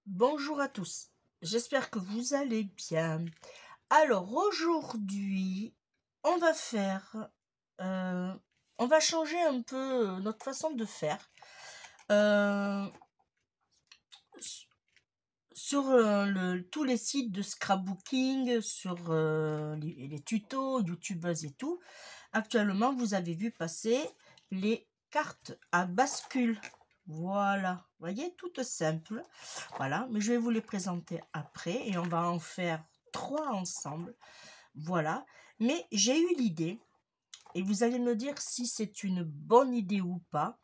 Bonjour à tous, j'espère que vous allez bien. Alors aujourd'hui, on va faire, on va changer un peu notre façon de faire. S- Sur tous les sites de scrapbooking, sur les tutos, youtubeuses et tout, actuellement vous avez vu passer les cartes à bascule. Voilà, vous voyez, toutes simples. Voilà, mais je vais vous les présenter après et on va en faire 3 ensemble. Voilà, mais j'ai eu l'idée et vous allez me dire si c'est une bonne idée ou pas.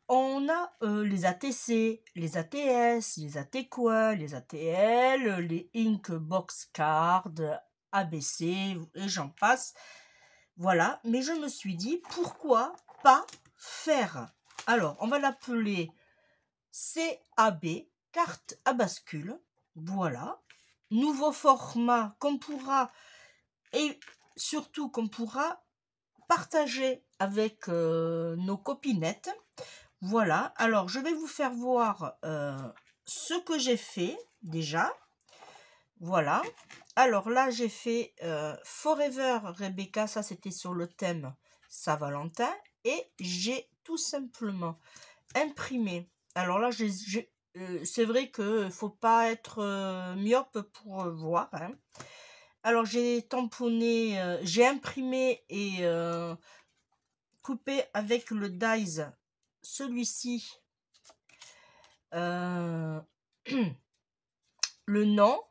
On a les ATC, les ATS, les ATQuA, les ATL, les Inkbox Card, ABC et j'en passe. Voilà, mais je me suis dit pourquoi pas faire. Alors, on va l'appeler CAB, carte à bascule. Voilà. Nouveau format qu'on pourra, et surtout qu'on pourra partager avec nos copinettes. Voilà. Alors, je vais vous faire voir ce que j'ai fait déjà. Voilà. Alors là, j'ai fait Forever Rebecca. Ça, c'était sur le thème Saint-Valentin. Et j'ai tout simplement imprimé. Alors là, c'est vrai que faut pas être myope pour voir, hein. Alors j'ai tamponné, j'ai imprimé et coupé avec le dies celui-ci, le nom.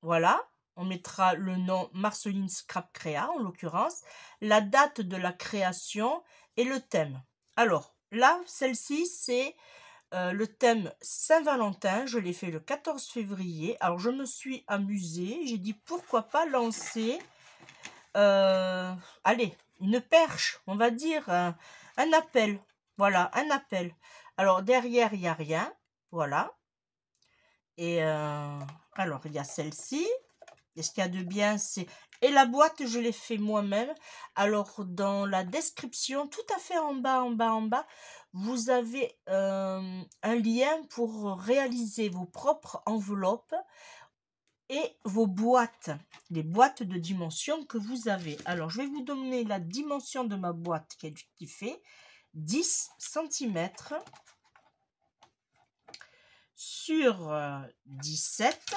Voilà, on mettra le nom Marceline Scrap Créa en l'occurrence, la date de la création et le thème. Alors là, celle-ci, c'est le thème Saint-Valentin. Je l'ai fait le 14 février. Alors je me suis amusée. J'ai dit pourquoi pas lancer, allez, une perche, on va dire, un appel. Voilà, un appel. Alors derrière, il n'y a rien. Voilà. Et alors, il y a celle-ci. Et ce qu'il y a de bien, c'est... Et la boîte, je l'ai fait moi-même. Alors, dans la description, tout à fait en bas, vous avez un lien pour réaliser vos propres enveloppes et vos boîtes, les boîtes de dimension que vous avez. Alors, je vais vous donner la dimension de ma boîte qui fait 10 cm sur 17.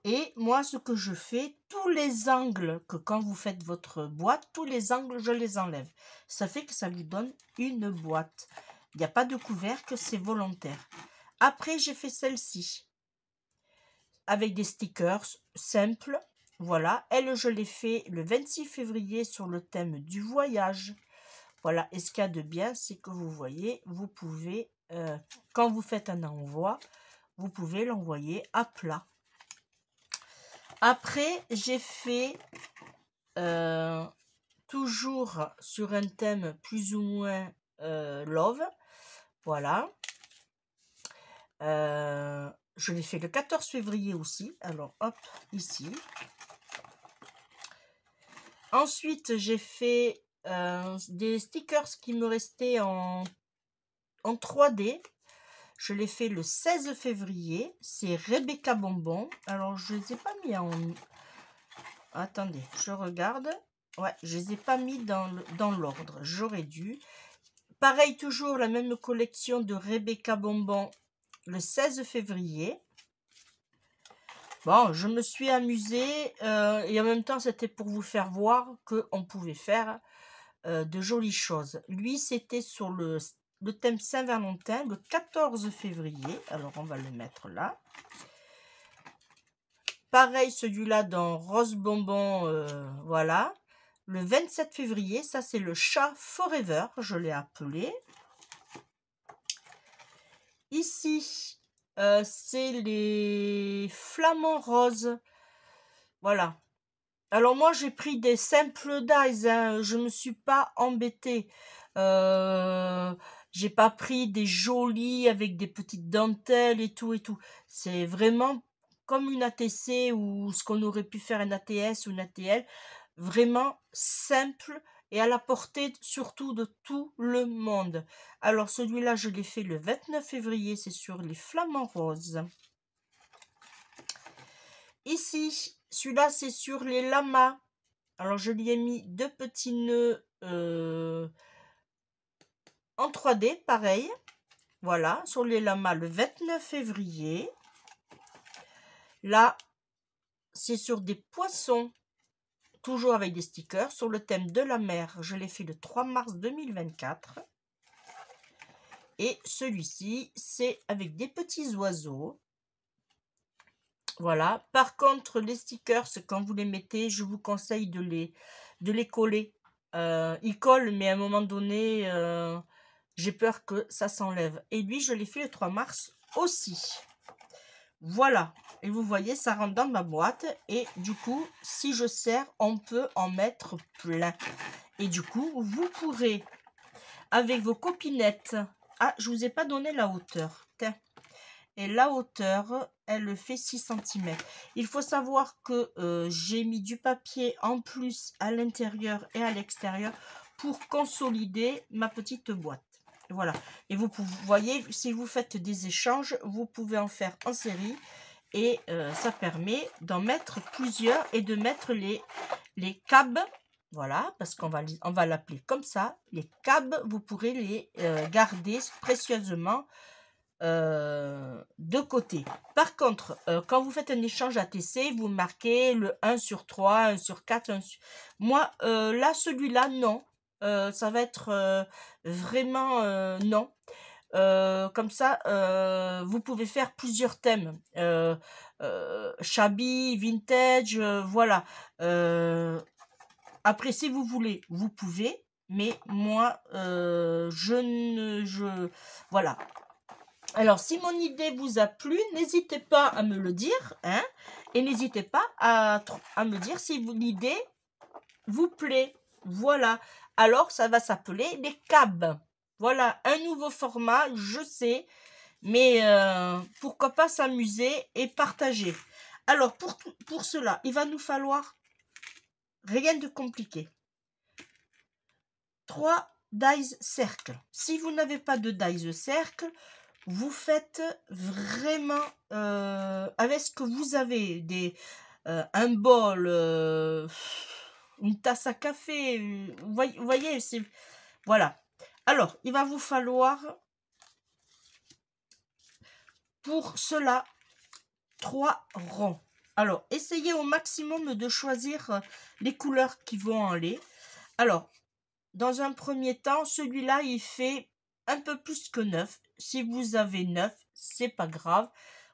Et moi, ce que je fais, tous les angles, que quand vous faites votre boîte, tous les angles, je les enlève. Ça fait que ça vous donne une boîte. Il n'y a pas de couvercle, c'est volontaire. Après, j'ai fait celle-ci avec des stickers simples. Voilà, elle, je l'ai fait le 26 février sur le thème du voyage. Voilà, et ce qu'il y a de bien, c'est que vous voyez, vous pouvez, quand vous faites un envoi, vous pouvez l'envoyer à plat. Après, j'ai fait toujours sur un thème plus ou moins love. Voilà. Je l'ai fait le 14 février aussi. Alors, hop, ici. Ensuite, j'ai fait des stickers qui me restaient en 3D. Je l'ai fait le 16 février. C'est Rebecca Bonbon. Alors, je ne les ai pas mis en... Attendez, je regarde. Ouais, je les ai pas mis dans l'ordre. J'aurais dû. Pareil, toujours la même collection de Rebecca Bonbon le 16 février. Bon, je me suis amusée et en même temps, c'était pour vous faire voir qu'on pouvait faire de jolies choses. Lui, c'était sur le thème Saint-Valentin, le 14 février. Alors, on va le mettre là. Pareil, celui-là dans Rose Bonbon, voilà. Le 27 février, ça c'est le chat Forever, je l'ai appelé. Ici, c'est les flamants roses. Voilà. Alors moi, j'ai pris des simples dies, hein. Je ne me suis pas embêtée. J'ai pas pris des jolis avec des petites dentelles et tout et tout. C'est vraiment comme une ATC ou ce qu'on aurait pu faire un ATS ou une ATL. Vraiment simple et à la portée surtout de tout le monde. Alors celui-là, je l'ai fait le 29 février. C'est sur les flamants roses. ici, celui-là, c'est sur les lamas. Alors, je lui ai mis 2 petits nœuds en 3D, pareil. Voilà, sur les lamas le 29 février. Là, c'est sur des poissons, toujours avec des stickers, sur le thème de la mer. Je l'ai fait le 3 mars 2024. Et celui-ci, c'est avec des petits oiseaux. Voilà. Par contre, les stickers, quand vous les mettez, je vous conseille de les coller. Ils collent, mais à un moment donné, j'ai peur que ça s'enlève. Et lui, je l'ai fait le 3 mars aussi. Voilà. Et vous voyez, ça rentre dans ma boîte. Et du coup, si je serre, on peut en mettre plein. Et du coup, vous pourrez, avec vos copinettes... Ah, je vous ai pas donné la hauteur. Tiens. Et la hauteur, elle fait 6 cm. Il faut savoir que j'ai mis du papier en plus à l'intérieur et à l'extérieur pour consolider ma petite boîte. Voilà. Et vous voyez, si vous faites des échanges, vous pouvez en faire en série. Et ça permet d'en mettre plusieurs et de mettre les câbles. Voilà, parce qu'on va l'appeler comme ça. Les câbles, vous pourrez les garder précieusement de côté. Par contre, quand vous faites un échange ATC, vous marquez le 1 sur 3, 1 sur 4. Moi, là, celui-là, non. Ça va être vraiment non. Comme ça, vous pouvez faire plusieurs thèmes. Shabby, vintage, voilà. Après, si vous voulez, vous pouvez. Mais moi, voilà. Alors, si mon idée vous a plu, n'hésitez pas à me le dire, hein, et n'hésitez pas à me dire si l'idée vous plaît. Voilà. Alors, ça va s'appeler les CAB. Voilà, un nouveau format, je sais, mais pourquoi pas s'amuser et partager. Alors, pour cela, il va nous falloir rien de compliqué. 3 dies cercle. Si vous n'avez pas de dies cercle, vous faites vraiment avec ce que vous avez, un bol, une tasse à café, vous voyez, c'est voilà. Alors, il va vous falloir pour cela 3 ronds. Alors, essayez au maximum de choisir les couleurs qui vont aller. Alors, dans un premier temps, celui-là, il fait un peu plus que 9. Si vous avez 9, c'est pas grave.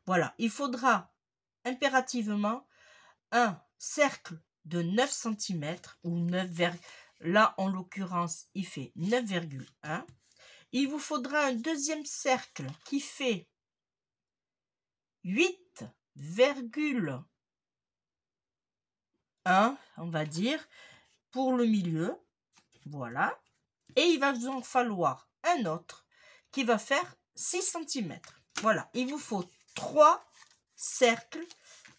Voilà, il faudra impérativement un cercle de 9 cm ou 9, là en l'occurrence, il fait 9,1. Il vous faudra un deuxième cercle qui fait 8,1, on va dire, pour le milieu. Voilà. Et il va vous en falloir un autre qui va faire 6 cm. Voilà, il vous faut 3 cercles.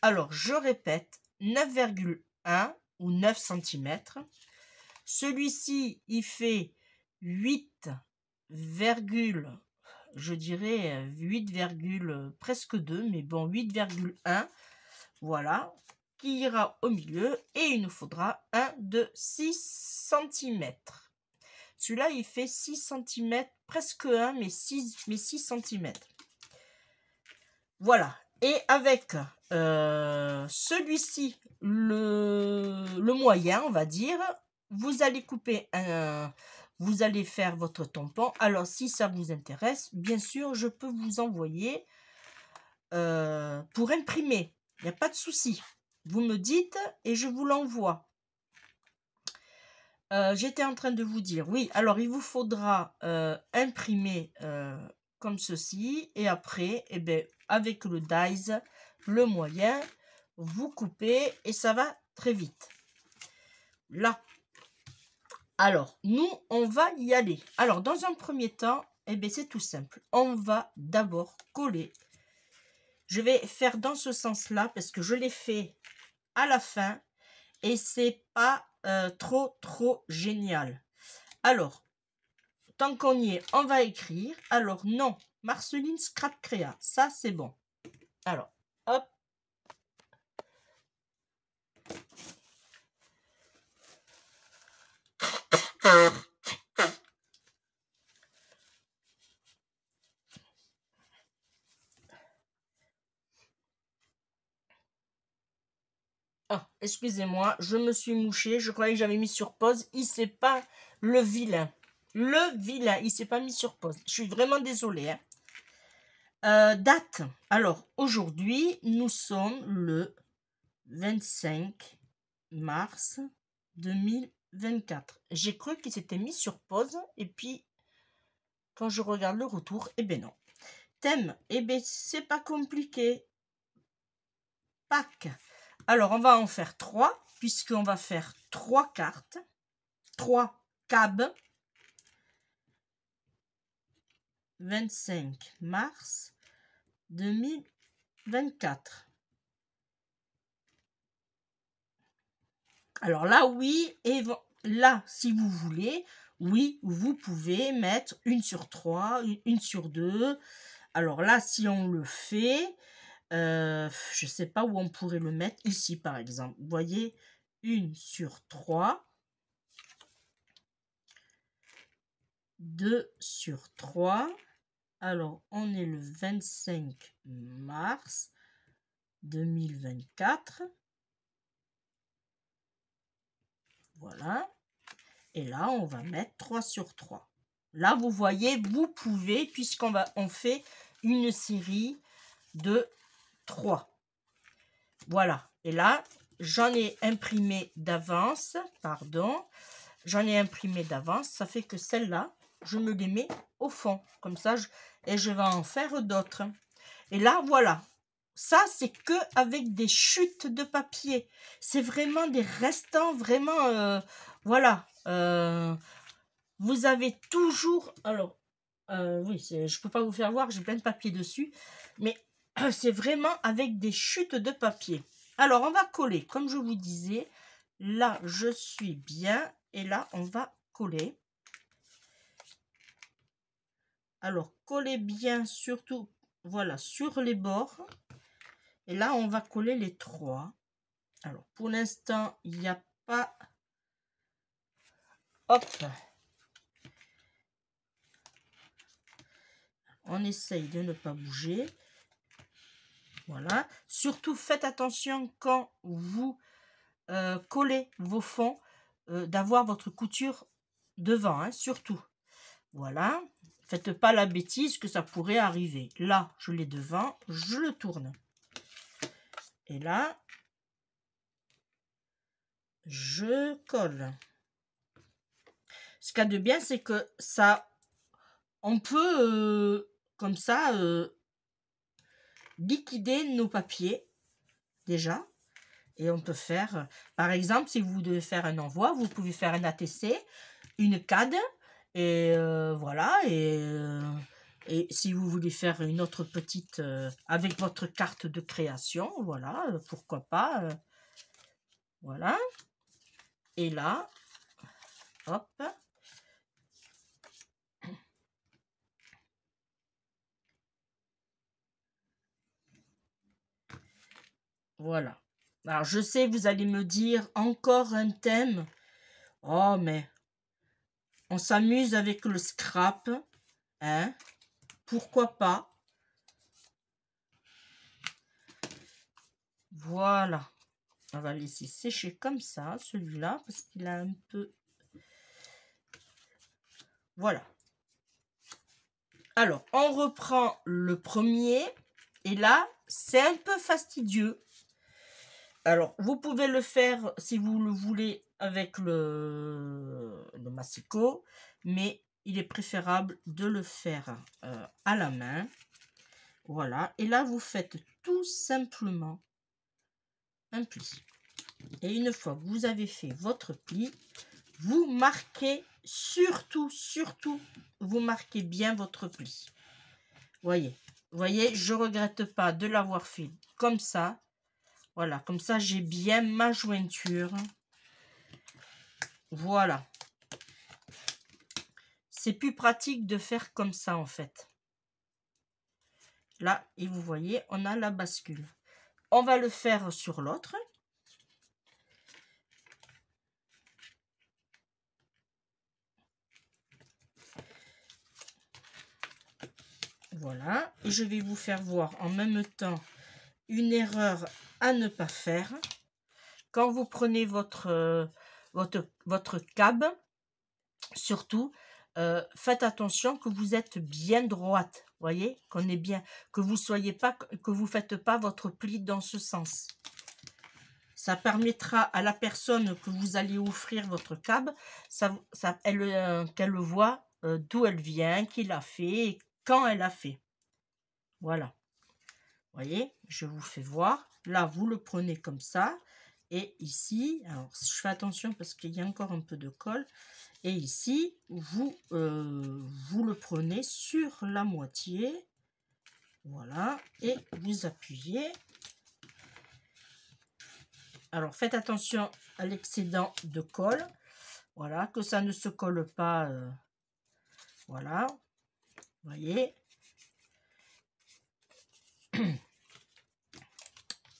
Alors, je répète, 9,1 ou 9 cm. Celui-ci, il fait 8, je dirais 8, presque 2, mais bon, 8,1. Voilà, qui ira au milieu. Et il nous faudra un de 6 cm. Celui-là, il fait 6 cm, presque 1, mais 6 cm. Voilà. Et avec celui-ci, le moyen, on va dire, vous allez couper vous allez faire votre tampon. Alors, si ça vous intéresse, bien sûr, je peux vous envoyer pour imprimer. Il n'y a pas de souci. Vous me dites et je vous l'envoie. J'étais en train de vous dire, oui, alors il vous faudra imprimer comme ceci, et après, eh bien, avec le dies, le moyen, vous coupez, et ça va très vite. Là. Alors, nous, on va y aller. Alors, dans un premier temps, eh bien, c'est tout simple. On va d'abord coller. Je vais faire dans ce sens-là, parce que je l'ai fait à la fin, et c'est pas trop génial. Alors, tant qu'on y est, on va écrire. Alors, non, Marceline Scrap Créa, ça c'est bon. Alors, hop. Ah, excusez-moi, je me suis mouché. Je croyais que j'avais mis sur pause. Il s'est pas le vilain. Le vilain, il s'est pas mis sur pause. Je suis vraiment désolée. Hein. Date. Alors, aujourd'hui, nous sommes le 25 mars 2024. J'ai cru qu'il s'était mis sur pause. Et puis, quand je regarde le retour, eh ben non. Thème, eh ben c'est pas compliqué. Pâques. Alors, on va en faire 3, puisqu'on va faire 3 cartes. 3 cabs. 25 mars 2024. Alors là, oui, et là, si vous voulez, oui, vous pouvez mettre une sur 3, une sur 2. Alors là, si on le fait, je ne sais pas où on pourrait le mettre. Ici, par exemple. Vous voyez, 1 sur 3. 2 sur 3. Alors, on est le 25 mars 2024. Voilà. Et là, on va mettre 3 sur 3. Là, vous voyez, vous pouvez, on fait une série de 3. Voilà. Et là, j'en ai imprimé d'avance. Pardon. J'en ai imprimé d'avance. Ça fait que celle-là, je me les mets au fond. Comme ça, je vais en faire d'autres. Et là, voilà. Ça, c'est que avec des chutes de papier. C'est vraiment des restants, vraiment, voilà. Vous avez toujours... Alors, oui, je peux pas vous faire voir, j'ai plein de papier dessus. Mais c'est vraiment avec des chutes de papier. Alors, on va coller, comme je vous disais. Là, je suis bien. Et là, on va coller. Alors, collez bien, surtout, voilà, sur les bords. Et là, on va coller les 3. Alors, pour l'instant, il n'y a pas... Hop. On essaye de ne pas bouger. Voilà. Surtout, faites attention quand vous collez vos fonds, d'avoir votre couture devant, hein, surtout. Voilà. Faites pas la bêtise que ça pourrait arriver. Là, je l'ai devant, je le tourne. Et là, je colle. Ce qu'il y a de bien, c'est que ça, on peut, comme ça, liquider nos papiers, déjà. Et on peut faire, par exemple, si vous devez faire un envoi, vous pouvez faire un ATC, une CAD, et voilà. Et si vous voulez faire une autre petite, avec votre carte de création, voilà, pourquoi pas. Voilà. Et là, hop. Voilà. Alors, je sais, vous allez me dire, encore un thème. Oh, mais on s'amuse avec le scrap. Hein? Pourquoi pas? Voilà. On va laisser sécher comme ça, celui-là, parce qu'il a un peu... Voilà. Alors, on reprend le premier. Et là, c'est un peu fastidieux. Alors, vous pouvez le faire, si vous le voulez, avec le massicot. Mais il est préférable de le faire à la main. Voilà. Et là, vous faites tout simplement un pli. Et une fois que vous avez fait votre pli, vous marquez surtout, vous marquez bien votre pli. Voyez, je regrette pas de l'avoir fait comme ça. Voilà, comme ça, j'ai bien ma jointure. Voilà. C'est plus pratique de faire comme ça, en fait. Là, et vous voyez, on a la bascule. On va le faire sur l'autre. Voilà. Et je vais vous faire voir en même temps une erreur à ne pas faire. Quand vous prenez votre cab, surtout, faites attention que vous êtes bien droite. Voyez, qu'on est bien, que vous faites pas votre pli dans ce sens. Ça permettra à la personne que vous allez offrir votre cab, qu'elle voit d'où elle vient, qui l'a fait et quand elle a fait. Voilà. Voyez, je vous fais voir. Là, vous le prenez comme ça. Et ici, alors je fais attention parce qu'il y a encore un peu de colle. Et ici, vous le prenez sur la moitié. Voilà. Et vous appuyez. Alors, faites attention à l'excédent de colle. Voilà, que ça ne se colle pas. Voilà. Voyez.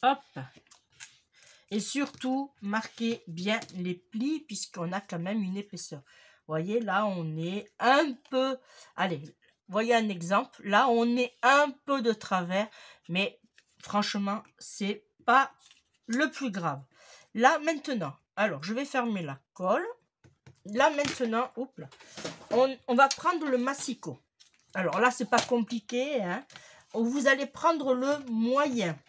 Hop. Et surtout, marquez bien les plis puisqu'on a quand même une épaisseur. Voyez, là, on est un peu... Allez, voyez un exemple. Là, on est un peu de travers, mais franchement, c'est pas le plus grave. Là, maintenant, alors, je vais fermer la colle. Là, maintenant, oups, là, on va prendre le massicot. Alors là, c'est pas compliqué, hein. Vous allez prendre le moyen.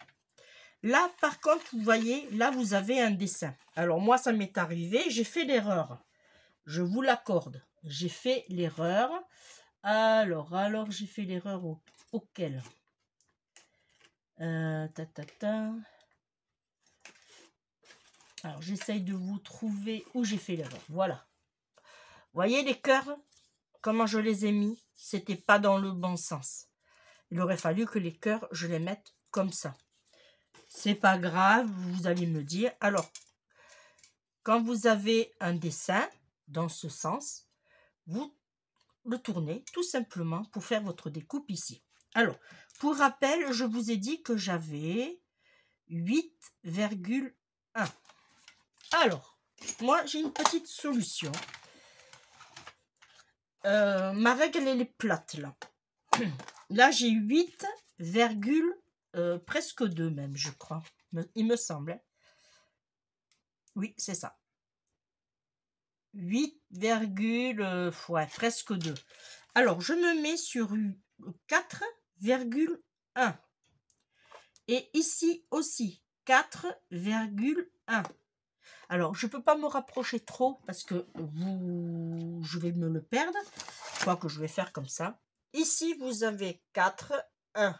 Là, par contre, vous voyez, là, vous avez un dessin. Alors, moi, ça m'est arrivé, j'ai fait l'erreur. Je vous l'accorde. J'ai fait l'erreur. Alors, j'ai fait l'erreur auquel Alors, j'essaye de vous trouver où j'ai fait l'erreur. Voilà. Voyez les cœurs, comment je les ai mis? C'était pas dans le bon sens. Il aurait fallu que les cœurs, je les mette comme ça. C'est pas grave, vous allez me dire. Alors, quand vous avez un dessin dans ce sens, vous le tournez tout simplement pour faire votre découpe ici. Alors, pour rappel, je vous ai dit que j'avais 8,1. Alors, moi, j'ai une petite solution. Ma règle, elle est plate, là. Là, j'ai 8, presque 2 même, je crois. Il me semble. Hein. Oui, c'est ça. 8, ouais, presque 2. Alors, je me mets sur 4,1. Et ici aussi, 4,1. Alors, je ne peux pas me rapprocher trop parce que je vais me le perdre. Je crois que je vais faire comme ça. Ici, vous avez 4,1.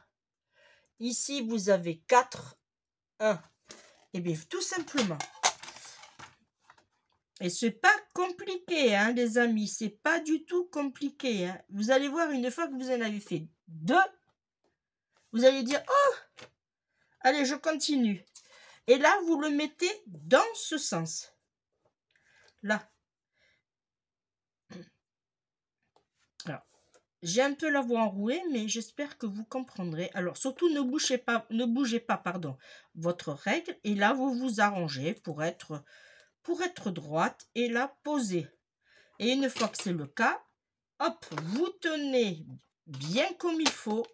Ici, vous avez 4,1. Et bien, tout simplement. Et c'est pas compliqué, hein, les amis. C'est pas du tout compliqué. Hein. Vous allez voir, une fois que vous en avez fait 2, vous allez dire, oh, allez, je continue. Et là, vous le mettez dans ce sens. Là. Alors, j'ai un peu la voix enrouée, mais j'espère que vous comprendrez. Alors, surtout, ne bougez pas, pardon, votre règle. Et là, vous vous arrangez pour être droite et la poser. Et une fois que c'est le cas, hop, vous tenez bien comme il faut.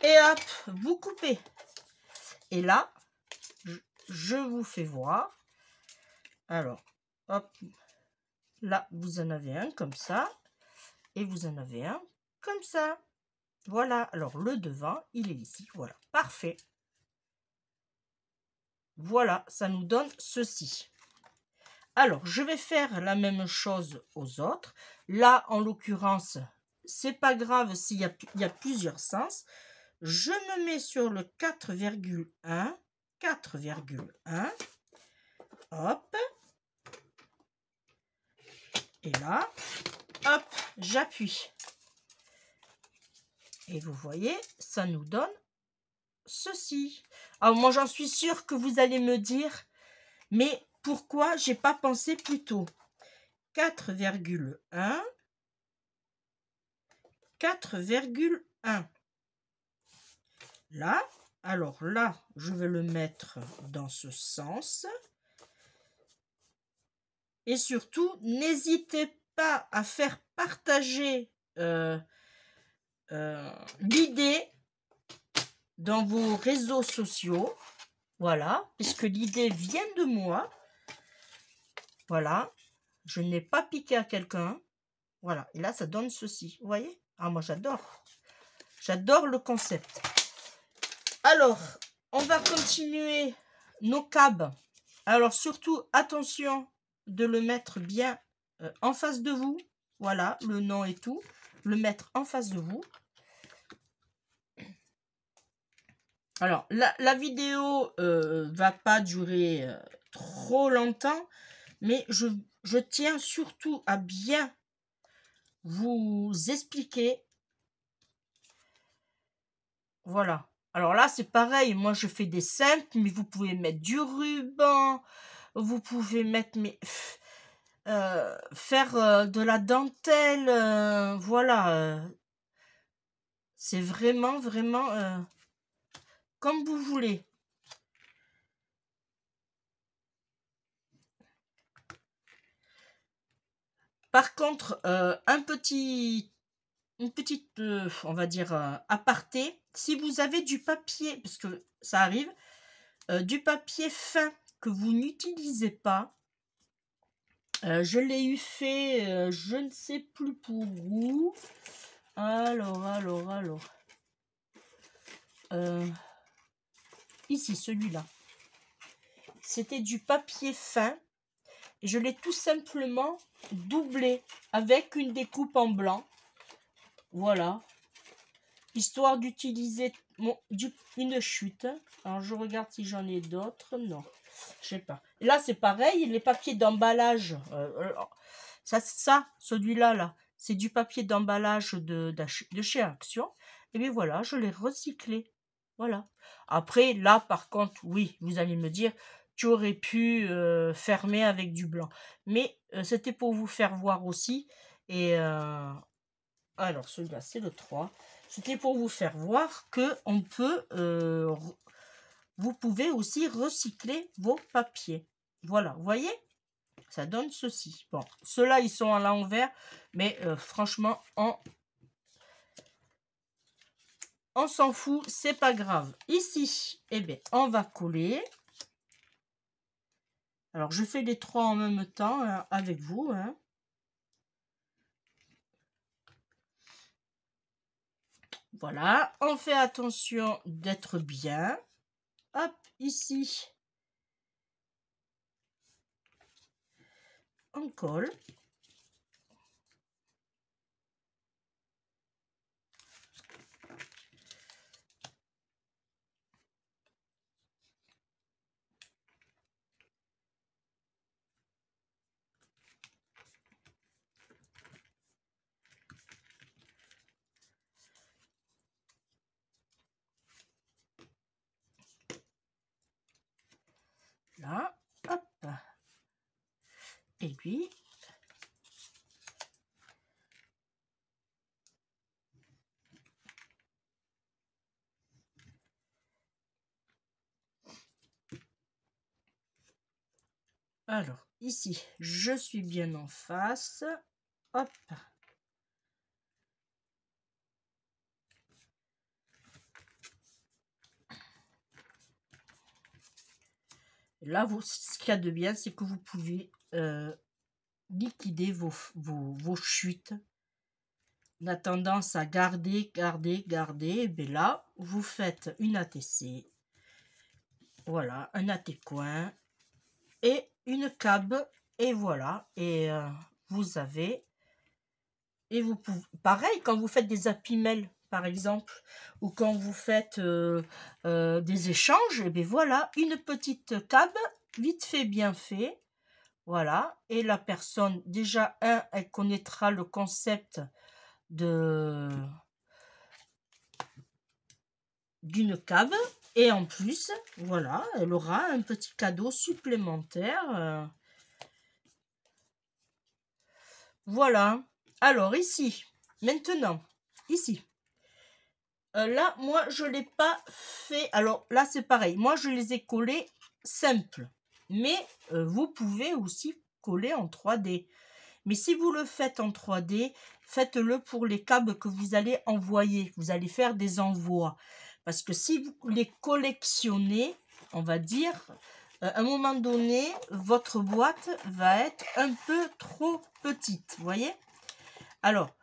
Et hop, vous coupez. Et là, je vous fais voir. Alors, hop, là, vous en avez un comme ça. Et vous en avez un comme ça. Voilà. Alors, le devant, il est ici. Voilà. Parfait. Voilà, ça nous donne ceci. Alors, je vais faire la même chose aux autres. Là, en l'occurrence, c'est pas grave s'il y a plusieurs sens. Je me mets sur le 4,1. 4,1. Hop. Et là, hop, j'appuie. Et vous voyez, ça nous donne ceci. Alors, moi, j'en suis sûre que vous allez me dire, mais pourquoi j'ai pas pensé plus tôt? 4,1. 4,1. Là, alors là, je vais le mettre dans ce sens. Et surtout, n'hésitez pas à faire partager l'idée dans vos réseaux sociaux. Voilà, puisque l'idée vient de moi. Voilà, je n'ai pas piqué à quelqu'un. Voilà, et là, ça donne ceci. Vous voyez? Ah, moi, j'adore. J'adore le concept. Alors, on va continuer nos câbles. Alors, surtout, attention de le mettre bien en face de vous. Voilà, le nom et tout. Le mettre en face de vous. Alors, la vidéo va pas durer trop longtemps, mais je tiens surtout à bien vous expliquer. Voilà. Alors là, c'est pareil. Moi, je fais des simples, mais vous pouvez mettre du ruban. Vous pouvez mettre... faire de la dentelle. Voilà. C'est vraiment, vraiment... comme vous voulez. Par contre, une petite, on va dire, aparté. Si vous avez du papier, parce que ça arrive, du papier fin que vous n'utilisez pas, je l'ai eu fait, je ne sais plus pour où. Alors. Ici, celui-là. C'était du papier fin. Et je l'ai tout simplement doublé avec une découpe en blanc. Voilà. Histoire d'utiliser une chute. Alors, je regarde si j'en ai d'autres. Non, je sais pas. Et là, c'est pareil. Les papiers d'emballage. Celui-là, là, c'est du papier d'emballage de chez Action. Et bien voilà, je l'ai recyclé. Voilà. Après, là, par contre, oui, vous allez me dire, tu aurais pu fermer avec du blanc. Mais c'était pour vous faire voir aussi. Et alors, celui-là, c'est le 3. C'était pour vous faire voir que on peut, vous pouvez aussi recycler vos papiers. Voilà, vous voyez? Ça donne ceci. Bon, ceux-là, ils sont à l'envers, mais franchement, on s'en fout, c'est pas grave. Ici, eh bien, on va coller. Alors, je fais les 3 en même temps hein, avec vous. Hein. Voilà, on fait attention d'être bien. Hop, ici. On colle. Là, hop. Et puis, alors, ici, je suis bien en face. Hop. Là, ce qu'il y a de bien, c'est que vous pouvez liquider vos chutes. On a tendance à garder. Et bien là, vous faites une ATC. Voilà, un AT-coin et une cabe. Et voilà. Et vous avez... Et vous pouvez... Pareil, quand vous faites des happy mail, par exemple, ou quand vous faites des échanges, et bien voilà, une petite cabe, vite fait, bien fait. Voilà. Et la personne, déjà, elle connaîtra le concept d'une cabe. Et en plus, voilà, elle aura un petit cadeau supplémentaire. Voilà. Alors ici, maintenant, ici. Là, moi, je ne l'ai pas fait. Alors là, c'est pareil. Moi, je les ai collés simples. Mais vous pouvez aussi coller en 3D. Mais si vous le faites en 3D, faites-le pour les câbles que vous allez envoyer. Vous allez faire des envois. Parce que si vous les collectionnez, on va dire, à un moment donné, votre boîte va être un peu trop petite. Vous voyez? Alors,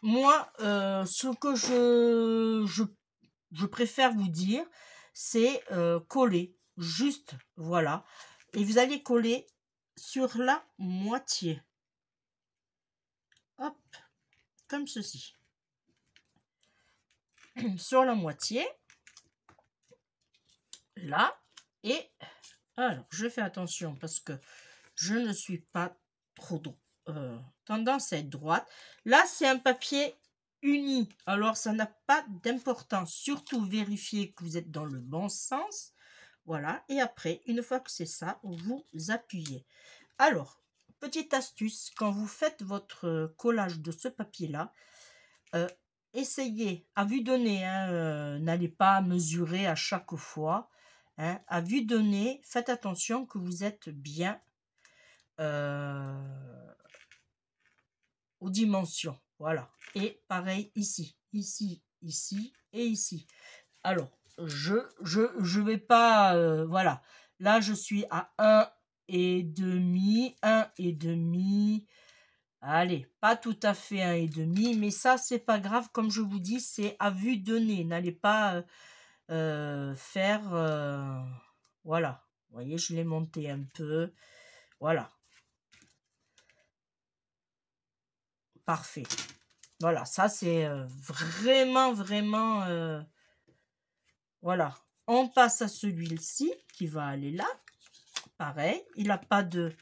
moi, ce que je préfère vous dire, c'est coller. Juste, voilà. Et vous allez coller sur la moitié. Hop, comme ceci. Sur la moitié. Là. Et alors, je fais attention parce que je ne suis pas trop tendance à être droite. Là, c'est un papier uni. Alors, ça n'a pas d'importance. Surtout, vérifiez que vous êtes dans le bon sens. Voilà. Et après, une fois que c'est ça, vous appuyez. Alors, petite astuce, quand vous faites votre collage de ce papier-là, essayez à vue de nez, n'allez pas mesurer à chaque fois. À vue de nez, faites attention que vous êtes bien aux dimensions. Voilà. Et pareil ici, ici, ici et ici. Alors, je vais pas... voilà. Là, je suis à 1,5, 1,5. Allez, pas tout à fait 1,5, mais ça, c'est pas grave. Comme je vous dis, c'est à vue de nez. N'allez pas faire... voilà. Vous voyez, je l'ai monté un peu. Voilà. Parfait. Voilà, ça, c'est vraiment, vraiment... voilà. On passe à celui-ci qui va aller là. Pareil, il n'a pas de...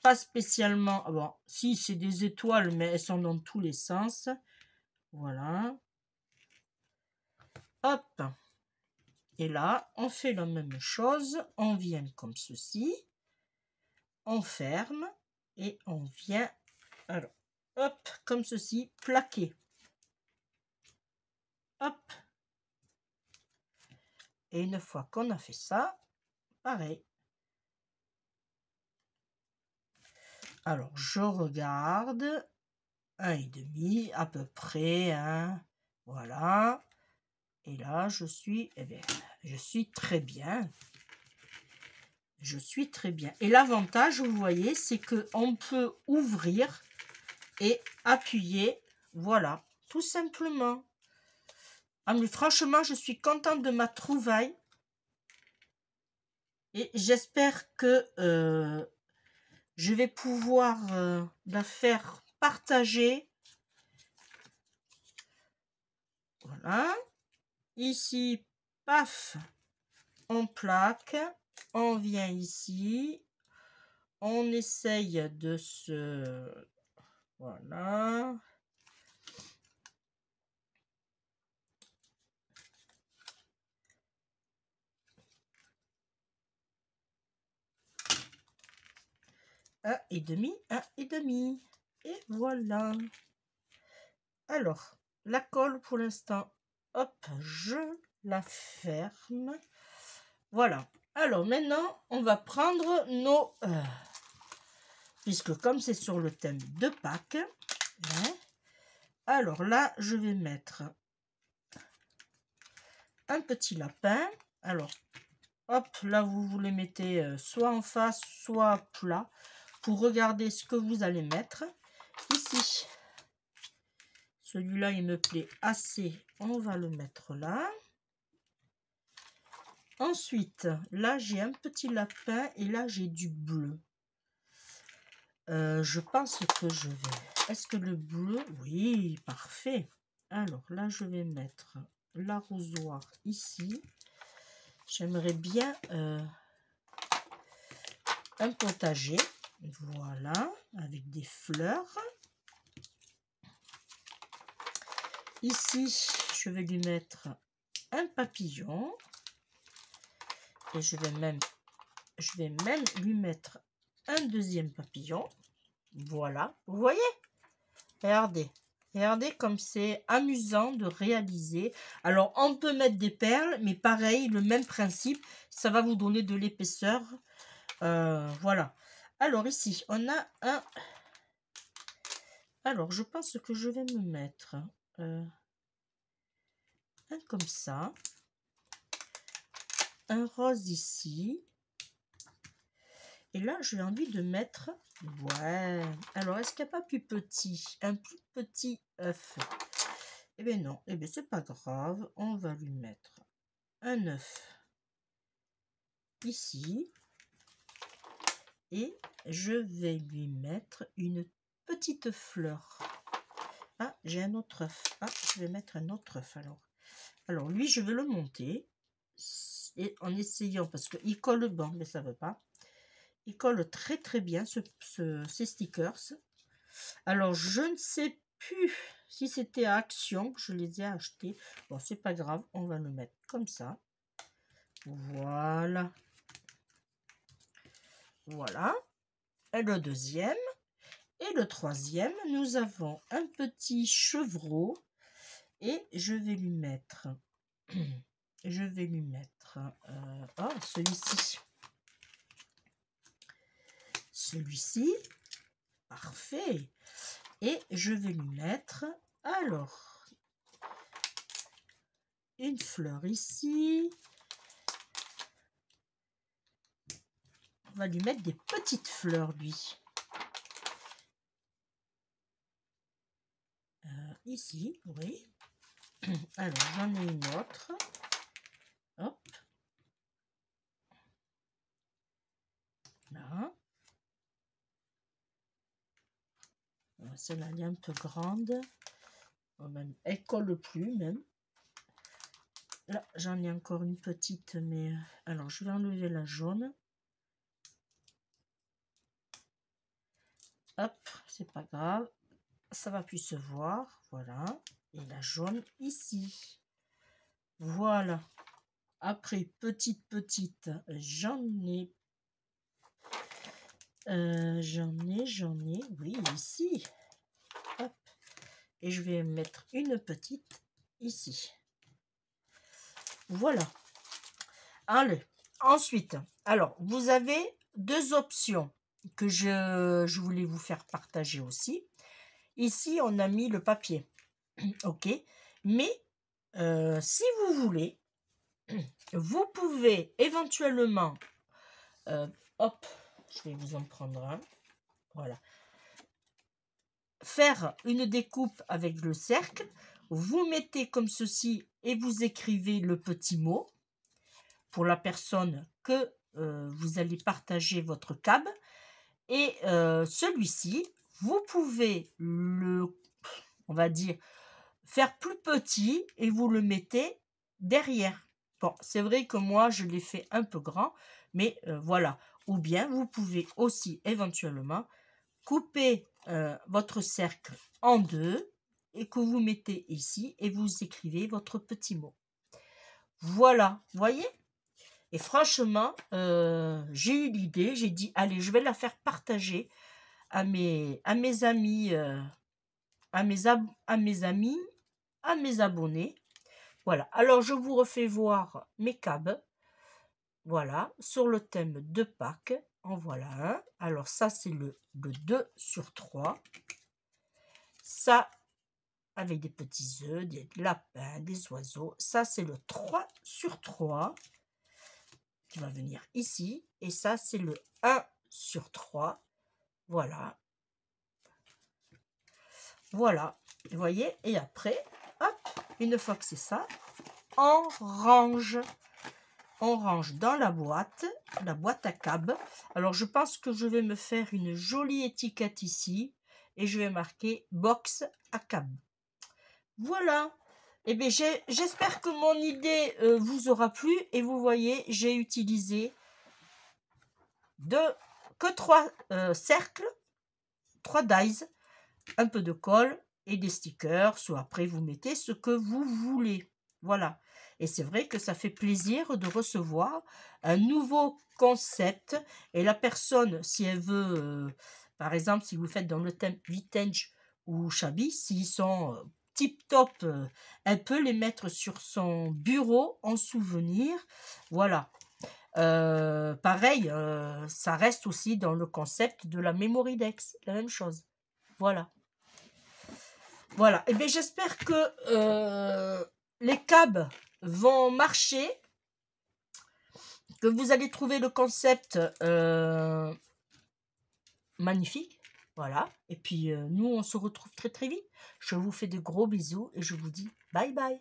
Pas spécialement... Bon, si, c'est des étoiles, mais elles sont dans tous les sens. Voilà. Hop. Et là, on fait la même chose. On vient comme ceci. On ferme. Et on vient... Alors, hop, comme ceci, plaquer. Hop. Et une fois qu'on a fait ça, pareil. Alors, je regarde. 1,5 à peu près. Hein. Voilà. Et là, je suis... Eh bien, je suis très bien. Je suis très bien. Et l'avantage, vous voyez, c'est qu'on peut ouvrir et appuyer. Voilà, tout simplement. Ah, mais franchement, je suis contente de ma trouvaille. Et j'espère que je vais pouvoir la faire partager. Voilà. Ici, paf, on plaque. On vient ici. On essaye de se... Voilà. Un et demi, un et demi. Et voilà. Alors, la colle pour l'instant, hop, je la ferme. Voilà. Alors maintenant, on va prendre nos... puisque comme c'est sur le thème de Pâques, hein, alors là, je vais mettre un petit lapin. Alors, hop, là, vous les mettez soit en face, soit plat, pour regarder ce que vous allez mettre. Ici, celui-là, il me plaît assez. On va le mettre là. Ensuite, là, j'ai un petit lapin et là, j'ai du bleu. Je pense que je vais... Est-ce que le bleu... Oui, parfait. Alors, là, je vais mettre l'arrosoir ici. J'aimerais bien un potager. Voilà, avec des fleurs. Ici, je vais lui mettre un papillon. Et je vais même lui mettre un deuxième papillon. Voilà, vous voyez? Regardez. Regardez comme c'est amusant de réaliser. Alors, on peut mettre des perles, mais pareil, le même principe. Ça va vous donner de l'épaisseur. Voilà. Alors, ici, on a un Alors, je pense que je vais me mettre un comme ça, un rose ici. Et là, j'ai envie de mettre... Ouais. Alors, est-ce qu'il n'y a pas plus petit? Un plus petit œuf. Eh bien non. Eh bien, c'est pas grave. On va lui mettre un œuf ici. Et je vais lui mettre une petite fleur. Ah, j'ai un autre œuf. Ah, je vais mettre un autre œuf alors. Alors, lui, je vais le monter. Et en essayant, parce qu'il colle bien, mais ça ne veut pas. Il colle très très bien ces stickers. Alors, je ne sais plus si c'était à Action que je les ai achetés. Bon, c'est pas grave, on va le mettre comme ça. Voilà. Voilà. Et le deuxième. Et le troisième, nous avons un petit chevreau. Et je vais lui mettre... Je vais lui mettre... celui-ci. Celui-ci. Parfait. Et je vais lui mettre, alors, une fleur ici. On va lui mettre des petites fleurs, lui. Ici, oui. Alors, j'en ai une autre. Hop. Là. Celle-là, elle est un peu grande. Elle colle plus, même. Là, j'en ai encore une petite, mais... Alors, je vais enlever la jaune. Hop, c'est pas grave. Ça va plus se voir. Voilà. Et la jaune ici. Voilà. Après, petite, j'en ai. Oui, ici. Hop. Et je vais mettre une petite ici. Voilà. Allez. Ensuite, alors, vous avez deux options que je voulais vous faire partager aussi. Ici, on a mis le papier. OK. Mais, si vous voulez, vous pouvez éventuellement... hop, je vais vous en prendre un. Voilà. Faire une découpe avec le cercle. Vous mettez comme ceci et vous écrivez le petit mot pour la personne que vous allez partager votre CAB. Et celui-ci, vous pouvez on va dire, faire plus petit et vous le mettez derrière. Bon, c'est vrai que moi, je l'ai fait un peu grand, mais voilà. Ou bien, vous pouvez aussi éventuellement couper votre cercle en deux et que vous mettez ici et vous écrivez votre petit mot. Voilà, voyez? Et franchement, j'ai eu l'idée, j'ai dit, allez, je vais la faire partager à mes amis, à mes amis, à mes abonnés. Voilà, alors je vous refais voir mes CAB. Voilà, sur le thème de Pâques, en voilà un. Alors ça, c'est le 2/3. Ça, avec des petits œufs, des lapins, des oiseaux. Ça, c'est le 3/3 qui va venir ici. Et ça, c'est le 1/3. Voilà. Voilà, vous voyez. Et après, hop, une fois que c'est ça, on range dans la boîte à CAB. Alors, je pense que je vais me faire une jolie étiquette ici et je vais marquer box à CAB. Voilà. Eh bien, j'espère que mon idée vous aura plu et vous voyez, j'ai utilisé que 3 cercles, 3 dies, un peu de colle et des stickers, ou après vous mettez ce que vous voulez. Voilà. Et c'est vrai que ça fait plaisir de recevoir un nouveau concept. Et la personne, si elle veut, par exemple, si vous faites dans le thème vintage ou shabby, s'ils sont tip-top, elle peut les mettre sur son bureau en souvenir. Voilà. Pareil, ça reste aussi dans le concept de la Memory Dex, la même chose. Voilà. Voilà. Et bien, j'espère que les câbles vont marcher, que vous allez trouver le concept magnifique. Voilà. Et puis, nous, on se retrouve très très vite. Je vous fais de gros bisous et je vous dis bye bye.